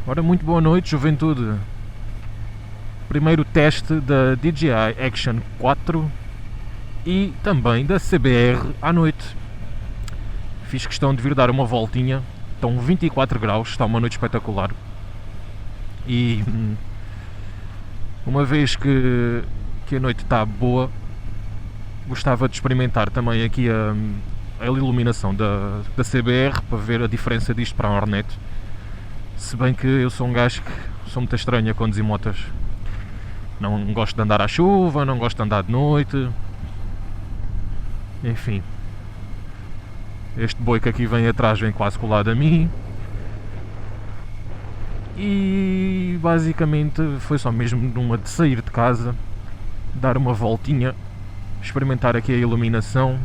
Ora, muito boa noite, juventude. Primeiro teste da DJI Action 4 e também da CBR à noite. Fiz questão de vir dar uma voltinha. Estão 24 graus, está uma noite espetacular. E uma vez que a noite está boa, gostava de experimentar também aqui a iluminação da CBR para ver a diferença disto para a Hornet. Se bem que eu sou um gajo que sou muito estranho a conduzir motas. Não gosto de andar à chuva, não gosto de andar de noite. Enfim. Este boi que aqui vem atrás vem quase colado a mim. E basicamente foi só mesmo numa de sair de casa, dar uma voltinha, experimentar aqui a iluminação.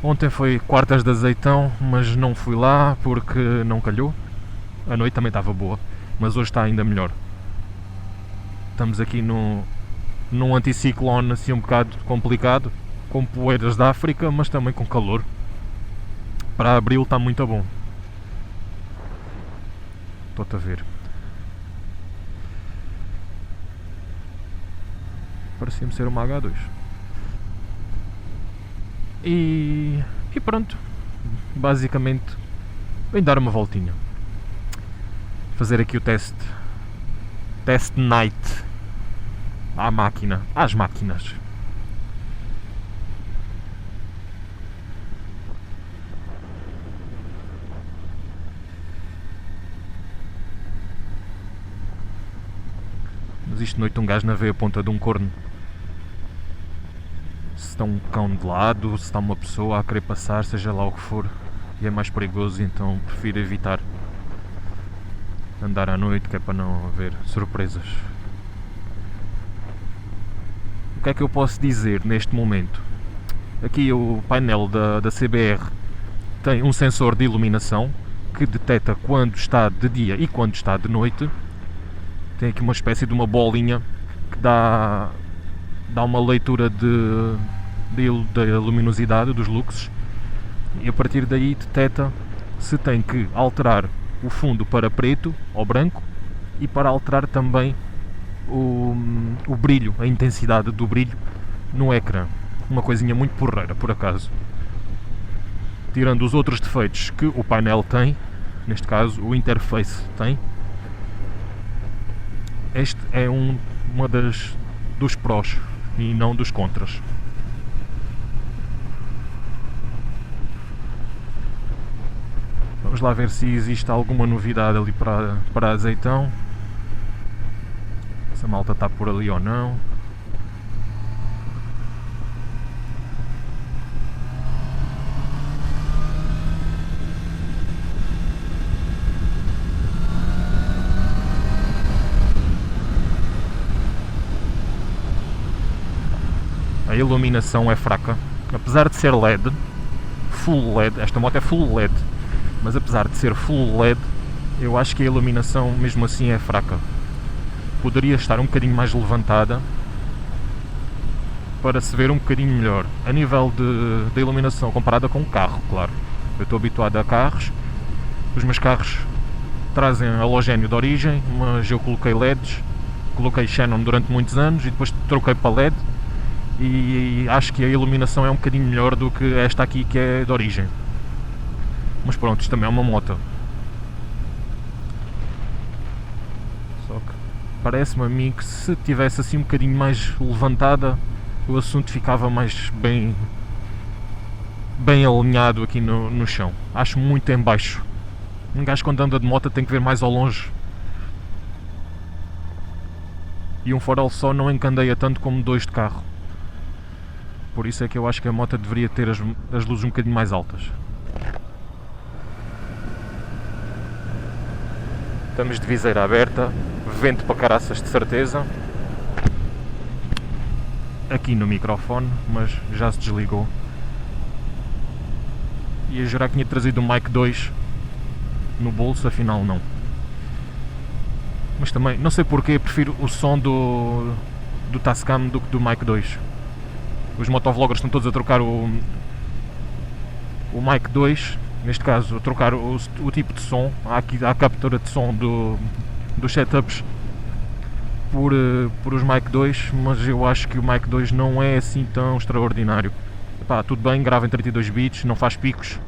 Ontem foi quartas de azeitão, mas não fui lá porque não calhou. A noite também estava boa, mas hoje está ainda melhor. Estamos aqui num anticiclone assim um bocado complicado, com poeiras da África, mas também com calor. Para abril está muito bom. Estou-te a ver. Parecia-me ser uma H2. E pronto. Basicamente, vem dar uma voltinha. Fazer aqui o teste night às máquinas. Mas isto de noite um gajo não vê a ponta de um corno. Se está um cão de lado, se está uma pessoa a querer passar, seja lá o que for, e é mais perigoso, então prefiro evitar andar à noite, que é para não haver surpresas. O que é que eu posso dizer neste momento? Aqui o painel da CBR tem um sensor de iluminação que detecta quando está de dia e quando está de noite. Tem aqui uma espécie de uma bolinha que dá uma leitura da luminosidade dos luxos, e a partir daí detecta se tem que alterar o fundo para preto ou branco e para alterar também o brilho, a intensidade do brilho no ecrã. Uma coisinha muito porreira, por acaso. Tirando os outros defeitos que o painel tem, neste caso o interface tem, este é uma dos prós e não dos contras. Vamos lá ver se existe alguma novidade ali para azeitão. Se a malta está por ali ou não. A iluminação é fraca, apesar de ser LED, full LED, esta moto é full LED, mas apesar de ser full LED, eu acho que a iluminação mesmo assim é fraca. Poderia estar um bocadinho mais levantada para se ver um bocadinho melhor, a nível de iluminação, comparada com um carro, claro. Eu estou habituado a carros, os meus carros trazem halogénio de origem, mas eu coloquei LEDs, coloquei Xenon durante muitos anos e depois troquei para LED. E acho que a iluminação é um bocadinho melhor do que esta aqui, que é de origem. Mas pronto, isto também é uma moto. Só que parece-me a mim que se tivesse assim um bocadinho mais levantada, o assunto ficava mais bem alinhado aqui no chão. Acho muito em baixo. Um gajo quando anda de moto tem que ver mais ao longe. E um farol só não encandeia tanto como dois de carro. Por isso é que eu acho que a moto deveria ter as luzes um bocadinho mais altas. Estamos de viseira aberta, vento para caraças de certeza. Aqui no microfone, mas já se desligou. Ia jurar que tinha trazido o Mic 2 no bolso, afinal não. Mas também, não sei porquê, prefiro o som do Tascam do que do Mic 2. Os motovloggers estão todos a trocar o Mic 2 neste caso trocar o tipo de som, há a captura de som dos setups por os Mic 2, mas eu acho que o Mic 2 não é assim tão extraordinário. Epá, tudo bem, grava em 32 bits, não faz picos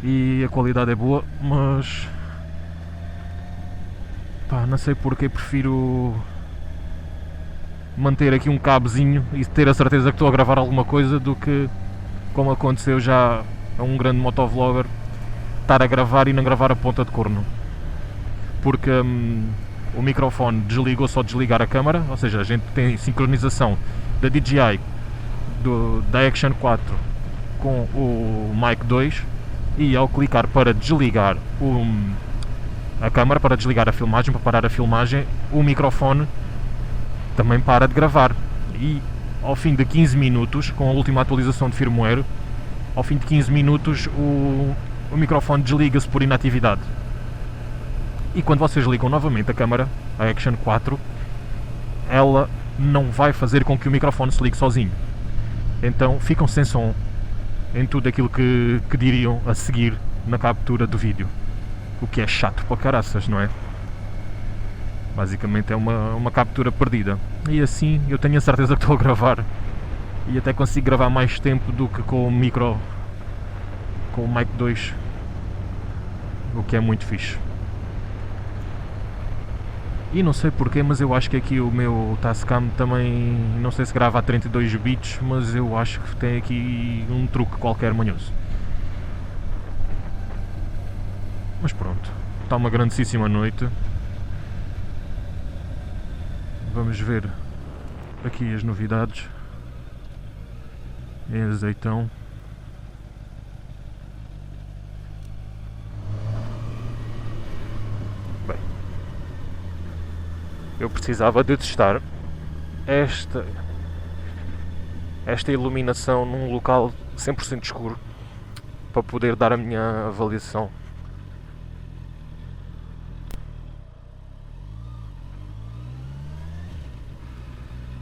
e a qualidade é boa, mas pá, não sei porque prefiro manter aqui um cabezinho e ter a certeza que estou a gravar alguma coisa do que, como aconteceu já a um grande motovlogger, estar a gravar e não gravar a ponta de corno, porque o microfone desligou só desligar a câmera, ou seja, a gente tem sincronização da DJI da Action 4 com o Mic 2 e ao clicar para desligar a câmera, para desligar a filmagem, para parar a filmagem, o microfone também para de gravar. E ao fim de 15 minutos, com a última atualização de firmware, ao fim de 15 minutos o microfone desliga-se por inatividade. E quando vocês ligam novamente a câmera, a Action 4, ela não vai fazer com que o microfone se ligue sozinho. Então ficam sem som em tudo aquilo que diriam a seguir na captura do vídeo. O que é chato para caraças, não é? Basicamente é uma captura perdida. E assim eu tenho a certeza que estou a gravar. E até consigo gravar mais tempo do que com o Mic 2. O que é muito fixe. E não sei porquê, mas eu acho que aqui o meu Tascam também, não sei se grava a 32 bits, mas eu acho que tem aqui um truque qualquer manhoso. Mas pronto, está uma grandíssima noite. Vamos ver aqui as novidades em Azeitão. Bem, eu precisava de testar esta iluminação num local 100% escuro para poder dar a minha avaliação.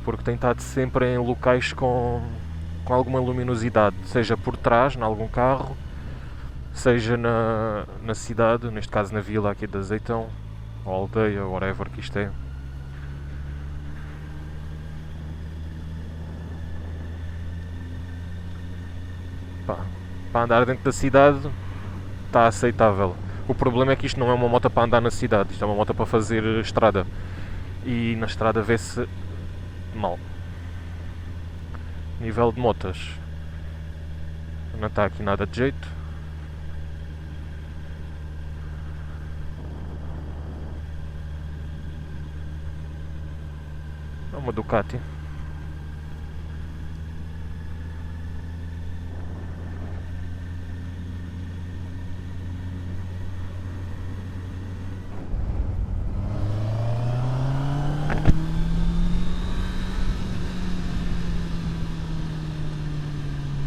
Porque tem estado sempre em locais com alguma luminosidade, seja por trás, em algum carro, seja na cidade, neste caso na vila aqui de Azeitão, ou aldeia, whatever que isto é. Para andar dentro da cidade está aceitável. O problema é que isto não é uma moto para andar na cidade, isto é uma moto para fazer estrada. E na estrada vê-se mal. Nível de motas, não está aqui nada de jeito. É uma Ducati.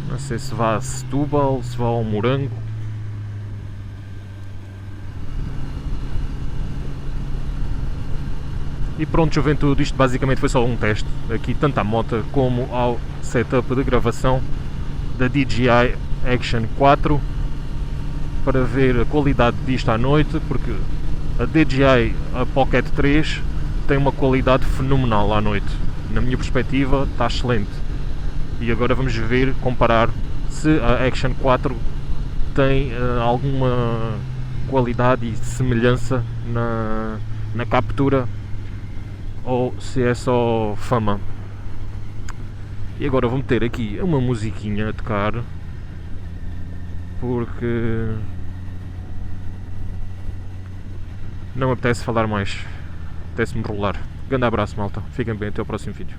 Não sei se vá a Setúbal, se vá ao Morango. E pronto, juventude, isto basicamente foi só um teste. Aqui tanto à moto como ao setup de gravação da DJI Action 4 para ver a qualidade disto à noite, porque a DJI Pocket 3 tem uma qualidade fenomenal à noite. Na minha perspectiva está excelente. E agora vamos ver, comparar se a Action 4 tem alguma qualidade e semelhança na captura ou se é só fama. E agora vou meter aqui uma musiquinha a tocar, porque não me apetece falar mais, apetece-me rolar. Grande abraço, malta, fiquem bem, até o próximo vídeo.